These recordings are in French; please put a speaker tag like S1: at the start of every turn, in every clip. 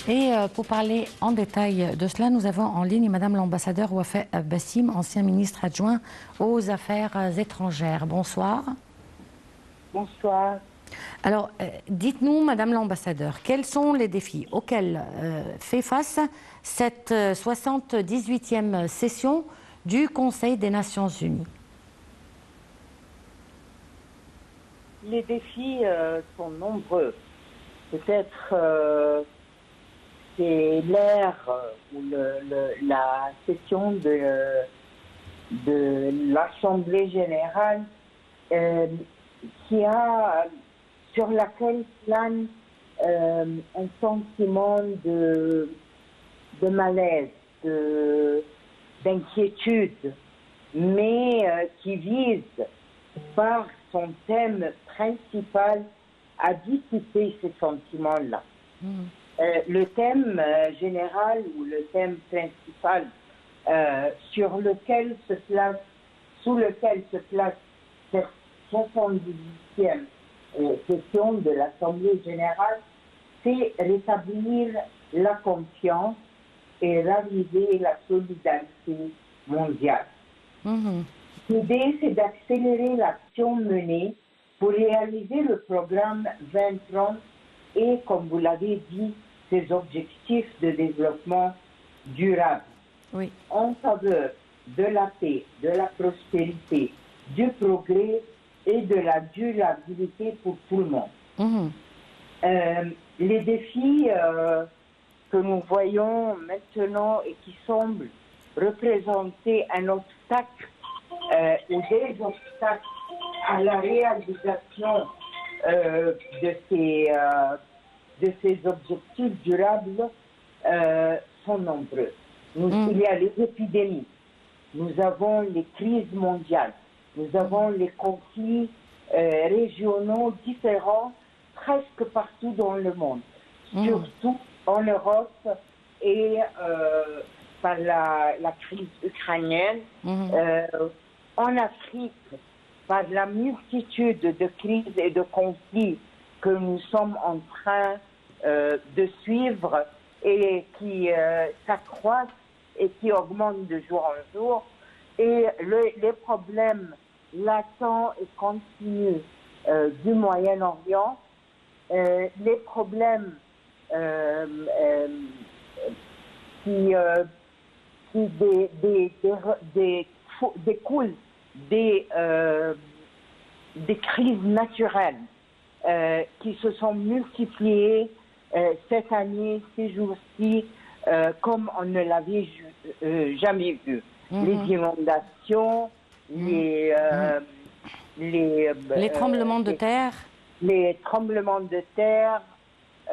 S1: Et pour parler en détail de cela, nous avons en ligne Madame l'ambassadeur Wafaa Bassim, ancien ministre adjoint aux Affaires étrangères. Bonsoir.
S2: Bonsoir.
S1: Alors, dites-nous, Madame l'ambassadeur, quels sont les défis auxquels fait face cette 78e session du Conseil des Nations Unies?
S2: Les défis sont nombreux. Peut-être c'est l'ère où la session de l'Assemblée générale sur laquelle plane un sentiment de malaise, d'inquiétude, mais qui vise par son thème principal à dissiper ces sentiments-là. Le thème général ou le thème principal sous lequel se place cette 78e session de l'Assemblée générale, c'est rétablir la confiance et raviver la solidarité mondiale. L'idée, c'est d'accélérer l'action menée pour réaliser le programme 2030 et, comme vous l'avez dit, ses objectifs de développement durable, en faveur de la paix, de la prospérité, du progrès et de la durabilité pour tout le monde. Les défis que nous voyons maintenant et qui semblent représenter un obstacle ou des obstacles à la réalisation de ces objectifs durables sont nombreux. Il y a les épidémies, nous avons les crises mondiales, nous avons les conflits régionaux différents presque partout dans le monde, surtout en Europe et par la crise ukrainienne, en Afrique, par la multitude de crises et de conflits que nous sommes en train de suivre et qui s'accroissent et qui augmentent de jour en jour, et les problèmes latents et continus du Moyen-Orient, les problèmes qui découlent des crises naturelles qui se sont multipliées cette année, ces jours-ci, comme on ne l'avait jamais vu. Les inondations, les
S1: tremblements de terre.
S2: Les tremblements de terre,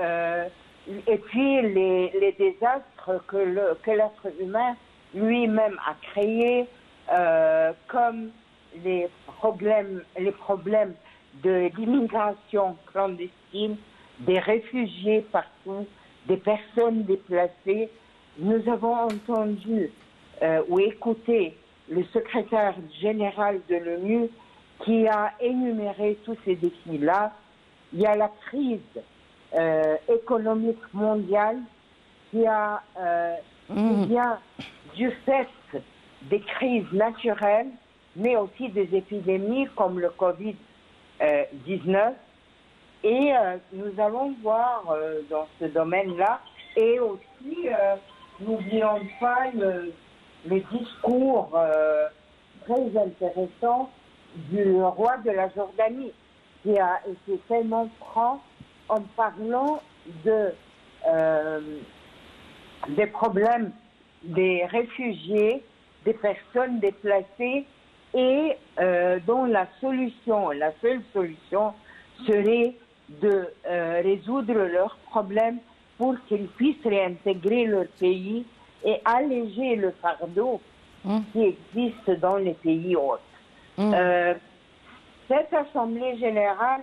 S2: et puis les désastres que l'être humain lui-même a créés, comme les problèmes de l'immigration clandestine, des réfugiés partout, des personnes déplacées. Nous avons entendu ou écouté le secrétaire général de l'ONU qui a énuméré tous ces défis-là. Il y a la crise économique mondiale qui vient du fait des crises naturelles, mais aussi des épidémies comme le Covid-19. Et nous allons voir dans ce domaine-là, et aussi, n'oublions pas le discours très intéressant du roi de la Jordanie, qui a été tellement franc en parlant des problèmes des réfugiés, des personnes déplacées, et dont la seule solution serait de résoudre leurs problèmes pour qu'ils puissent réintégrer leur pays et alléger le fardeau qui existe dans les pays autres. Cette Assemblée générale,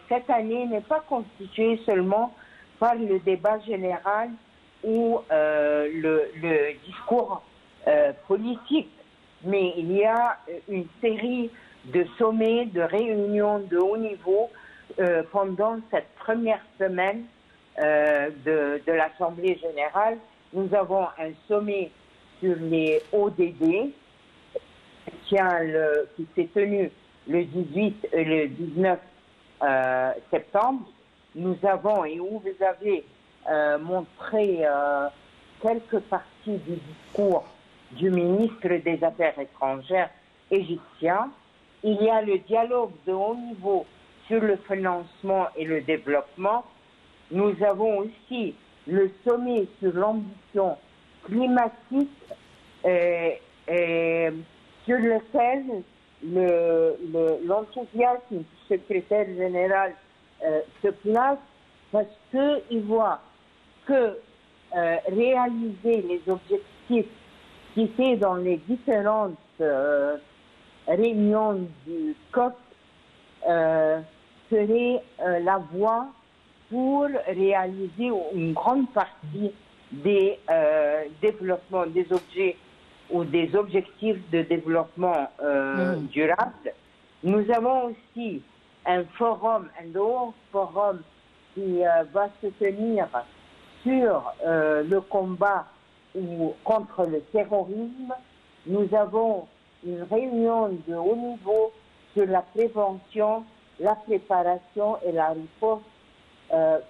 S2: cette année, n'est pas constituée seulement par le débat général ou le discours politique, mais il y a une série de sommets, de réunions de haut niveau pendant cette première semaine de l'Assemblée générale. Nous avons un sommet sur les ODD qui s'est tenu le 18 et le 19 septembre. Nous avons, et où vous avez montré quelques parties du discours du ministre des Affaires étrangères égyptien, il y a le dialogue de haut niveau sur le financement et le développement. Nous avons aussi le sommet sur l'ambition climatique sur lequel l'enthousiasme du secrétaire général se place parce qu'il voit que réaliser les objectifs qui fait dans les différentes réunions du COP serait la voie pour réaliser une grande partie des développements, des objets ou des objectifs de développement durable. Nous avons aussi un forum, un haut forum qui va se tenir sur le combat contre le terrorisme. Nous avons une réunion de haut niveau sur la prévention, la préparation et la riposte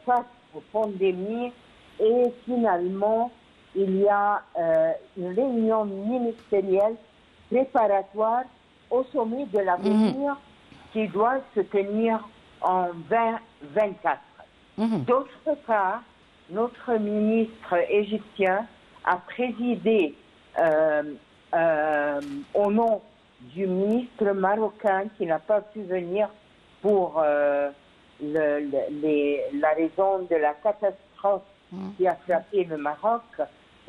S2: face aux pandémies. Et finalement, il y a une réunion ministérielle préparatoire au sommet de l'avenir qui doit se tenir en 2024. D'autre part, notre ministre égyptien a présidé au nom du ministre marocain qui n'a pas pu venir pour la raison de la catastrophe qui a frappé le Maroc.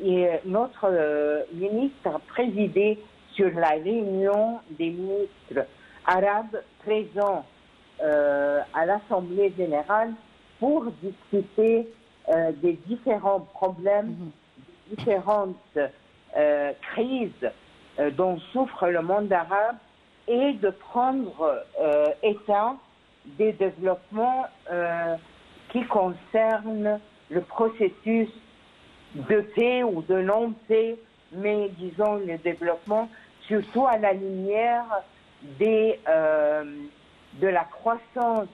S2: Et notre ministre a présidé sur la réunion des ministres arabes présents à l'Assemblée générale pour discuter des différents problèmes, des différentes crises dont souffre le monde arabe et de prendre état des développements qui concernent le processus de paix ou de non-paix, mais disons le développement, surtout à la lumière de la croissance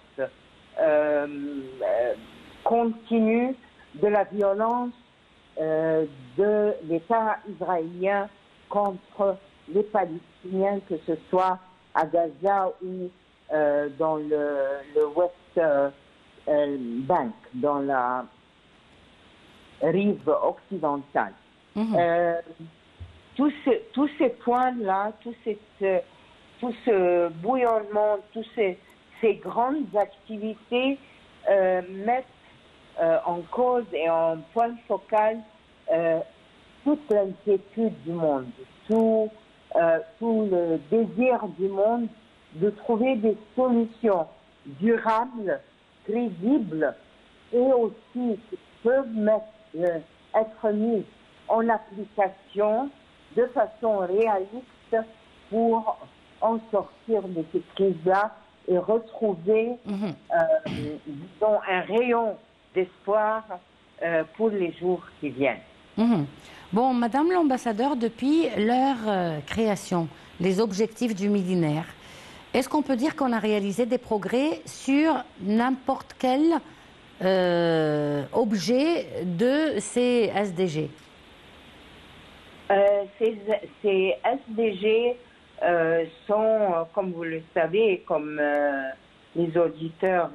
S2: continue de la violence de l'État israélien contre les Palestiniens, que ce soit à Gaza ou dans le West Bank, dans la rive occidentale. Tous ces points-là, tout ce bouillonnement, toutes ces grandes activités mettent en cause et en point focal toute l'inquiétude du monde, tout le désir du monde de trouver des solutions durables, crédibles et aussi qui peuvent être mises en application de façon réaliste pour en sortir de cette crise-là et retrouver disons, un rayon d'espoir pour les jours qui viennent.
S1: Bon, Madame l'ambassadeur, depuis leur création, les objectifs du millénaire, est-ce qu'on peut dire qu'on a réalisé des progrès sur n'importe quel objet de ces SDG?
S2: Ces SDG sont, comme vous le savez, comme les auditeurs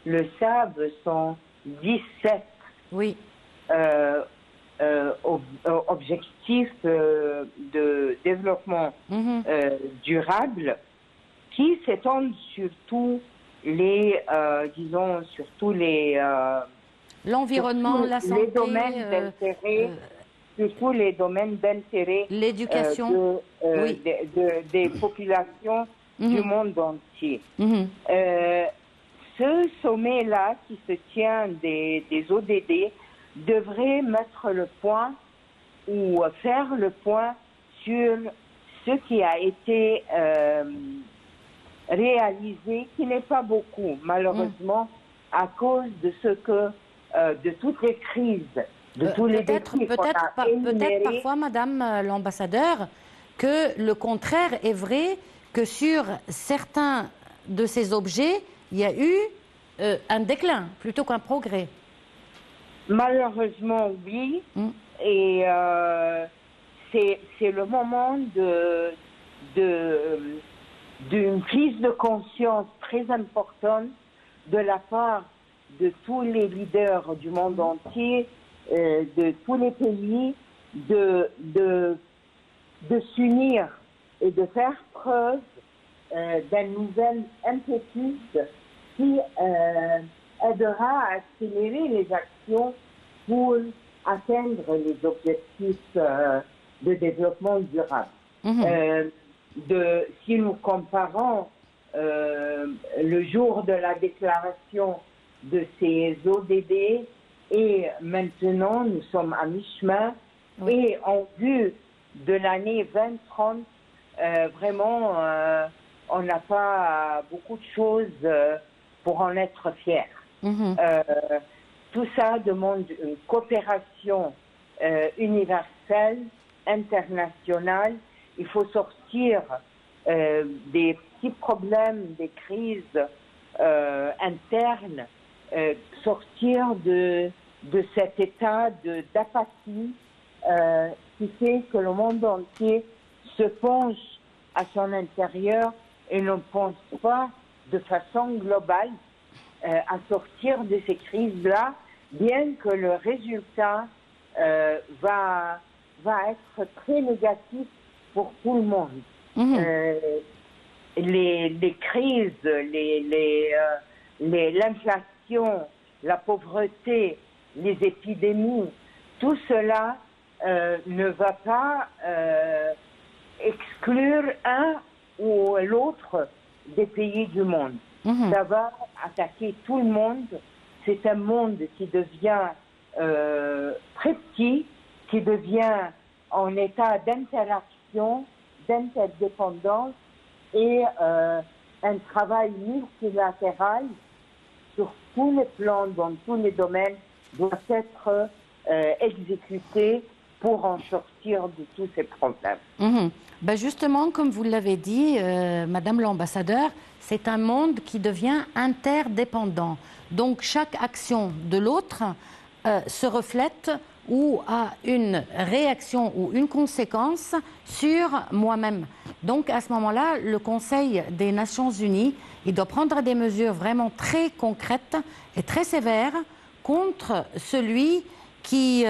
S2: le savent, sont 17 objectifs de développement durable qui s'étendent sur tous les, disons, sur tous les...
S1: l'environnement, la santé,
S2: les domaines d'intérêt, surtout les domaines d'intérêt,
S1: l'éducation,
S2: des populations du monde entier. Ce sommet-là qui se tient des ODD devrait mettre le point ou faire le point sur ce qui a été réalisé, qui n'est pas beaucoup, malheureusement, à cause de ce que de toutes les crises, de tous les défis qu'on a énumérés.
S1: Peut-être parfois, Madame l'ambassadeur, que le contraire est vrai, que sur certains de ces objets, il y a eu un déclin plutôt qu'un progrès.
S2: Malheureusement, oui. Et c'est le moment d'une prise de conscience très importante de la part de tous les leaders du monde entier, de tous les pays, de s'unir et de faire preuve d'un nouvel impetus qui aidera à accélérer les actions pour atteindre les objectifs de développement durable. Si nous comparons le jour de la déclaration de ces ODD et maintenant nous sommes à mi-chemin, et en vue de l'année 2030, vraiment on n'a pas beaucoup de choses pour en être fiers. Tout ça demande une coopération universelle, internationale. Il faut sortir des petits problèmes, des crises internes, sortir de cet état d'apathie qui fait que le monde entier se penche à son intérieur et ne pense pas de façon globale à sortir de ces crises-là, bien que le résultat va être très négatif pour tout le monde. Les crises, l'inflation, la pauvreté, les épidémies, tout cela ne va pas exclure un ou l'autre des pays du monde. Ça va attaquer tout le monde. C'est un monde qui devient très petit, qui devient en état d'interaction, d'interdépendance, et un travail multilatéral sur tous les plans, dans tous les domaines, doit être exécuté pour en sortir de tous ces problèmes.
S1: Ben justement, comme vous l'avez dit, Madame l'ambassadeur, c'est un monde qui devient interdépendant. Donc chaque action de l'autre se reflète ou a une réaction ou une conséquence sur moi-même. Donc à ce moment-là, le Conseil des Nations Unies, il doit prendre des mesures vraiment très concrètes et très sévères contre celui qui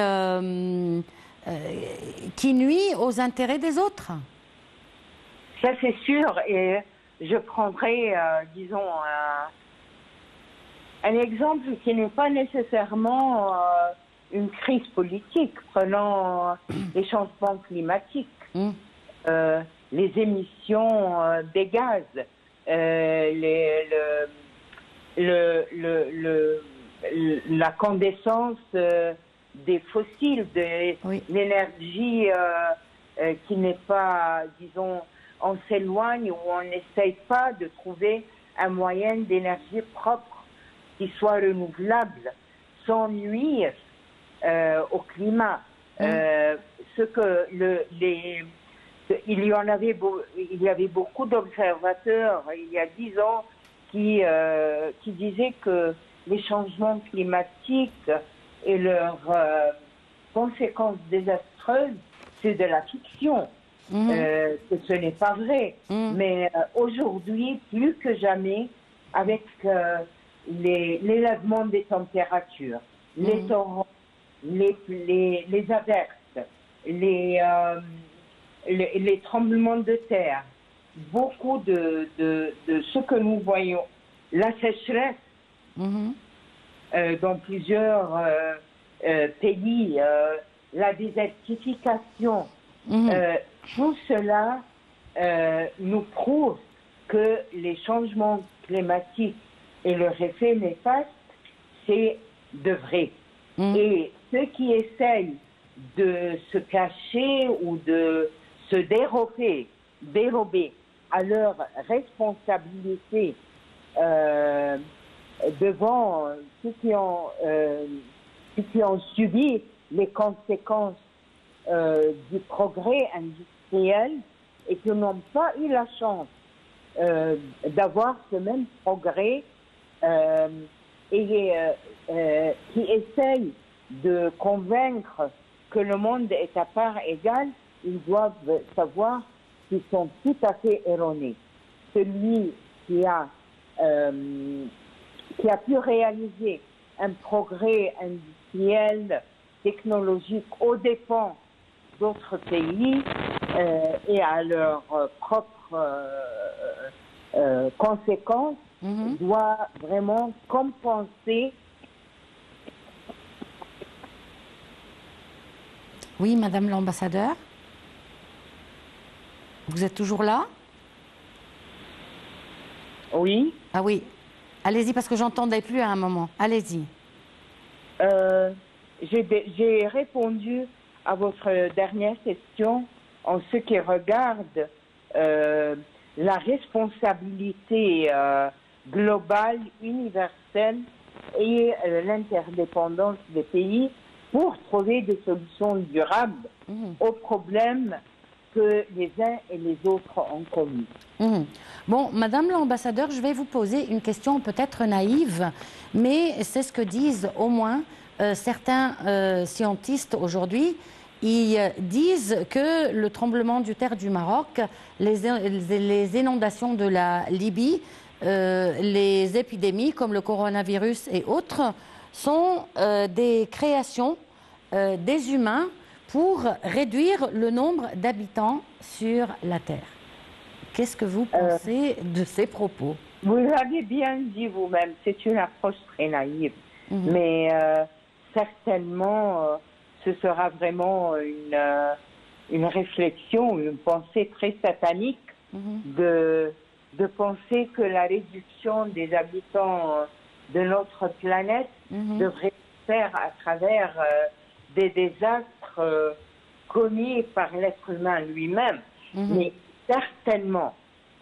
S1: nuit aux intérêts des autres.
S2: Ça c'est sûr, et je prendrai, disons, un exemple qui n'est pas nécessairement une crise politique. Prenons les changements climatiques, les émissions des gaz, la condescence des fossiles, de l'énergie qui n'est pas, disons, on s'éloigne ou on n'essaye pas de trouver un moyen d'énergie propre qui soit renouvelable sans nuire au climat. Il y avait beaucoup d'observateurs il y a 10 ans qui disaient que les changements climatiques et leurs conséquences désastreuses, c'est de la fiction. Que ce n'est pas vrai. Mais aujourd'hui, plus que jamais, avec l'élèvement des températures, les torrents, les averses, les tremblements de terre, beaucoup de ce que nous voyons, la sécheresse dans plusieurs pays, la désertification, tout cela nous prouve que les changements climatiques et leur effet néfaste, c'est de vrai. Et ceux qui essayent de se cacher ou de se dérober à leur responsabilité devant ceux qui ont subi les conséquences du progrès industriel et qui n'ont pas eu la chance d'avoir ce même progrès et qui essayent de convaincre que le monde est à part égale, ils doivent savoir qu'ils sont tout à fait erronés. Celui qui a pu réaliser un progrès industriel, technologique aux dépens d'autres pays et à leurs propres conséquences, doit vraiment compenser.
S1: Oui, Madame l'ambassadeur, vous êtes toujours là?
S2: Oui.
S1: Ah oui. Allez-y, parce que j'entendais plus à un moment. Allez-y.
S2: J'ai répondu à votre dernière question en ce qui regarde la responsabilité globale, universelle et l'interdépendance des pays pour trouver des solutions durables aux problèmes que les uns et les autres ont commis.
S1: Bon, Madame l'ambassadeur, je vais vous poser une question peut-être naïve, mais c'est ce que disent au moins certains scientistes aujourd'hui. Ils disent que le tremblement de terre du Maroc, les inondations de la Libye, les épidémies comme le coronavirus et autres sont des créations des humains pour réduire le nombre d'habitants sur la Terre. Qu'est-ce que vous pensez de ces propos?
S2: Vous l'avez bien dit vous-même, c'est une approche très naïve, mais certainement ce sera vraiment une réflexion, une pensée très satanique de penser que la réduction des habitants de notre planète devrait se faire à travers des désastres commis par l'être humain lui-même. Mais certainement,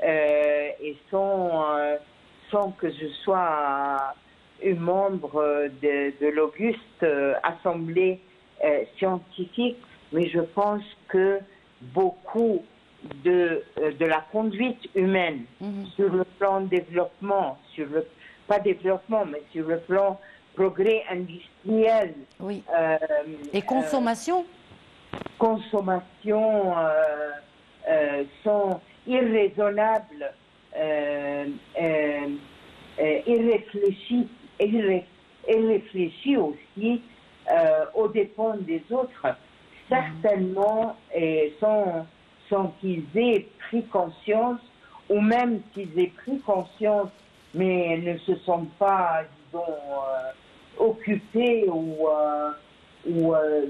S2: et sans que je sois un membre de l'auguste assemblée scientifique, mais je pense que beaucoup de la conduite humaine sur le plan développement, pas développement, mais sur le plan progrès industriel.
S1: Oui. Et consommation
S2: Consommation sont irraisonnables, irréfléchis aussi aux dépens des autres. Certainement, sans qu'ils aient pris conscience, ou même s'ils aient pris conscience, mais ne se sont pas, disons, occupés ou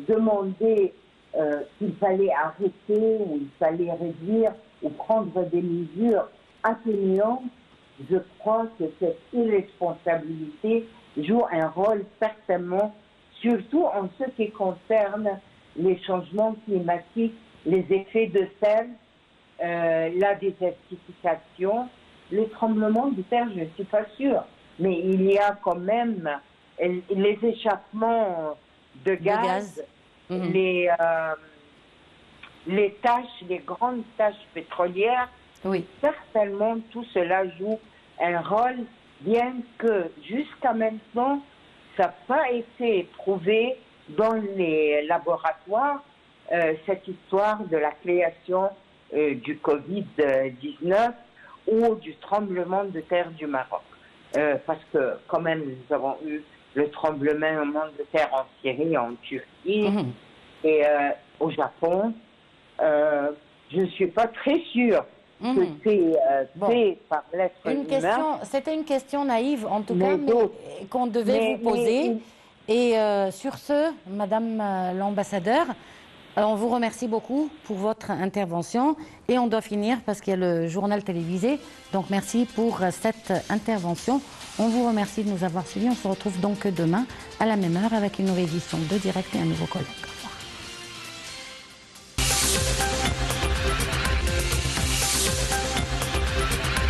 S2: demandé qu'il fallait arrêter ou il fallait réduire ou prendre des mesures atténuantes, je crois que cette irresponsabilité joue un rôle certainement, surtout en ce qui concerne les changements climatiques, les effets de serre, la désertification, les tremblements de terre, je ne suis pas sûre, mais il y a quand même les échappements de gaz. Les tâches, les grandes tâches pétrolières, certainement tout cela joue un rôle, bien que jusqu'à maintenant, ça n'a pas été prouvé dans les laboratoires, cette histoire de la création du Covid-19 ou du tremblement de terre du Maroc. Parce que quand même, nous avons eu le tremblement de terre en Syrie, en Turquie et au Japon. Je ne suis pas très sûre que c'est fait par l'être humain.
S1: C'était une question naïve, en tout cas, mais qu'on devait vous poser. Et sur ce, Madame l'ambassadeur, on vous remercie beaucoup pour votre intervention. Et on doit finir parce qu'il y a le journal télévisé. Donc merci pour cette intervention. On vous remercie de nous avoir suivis. On se retrouve donc demain à la même heure avec une nouvelle édition de Direct et un nouveau colloque.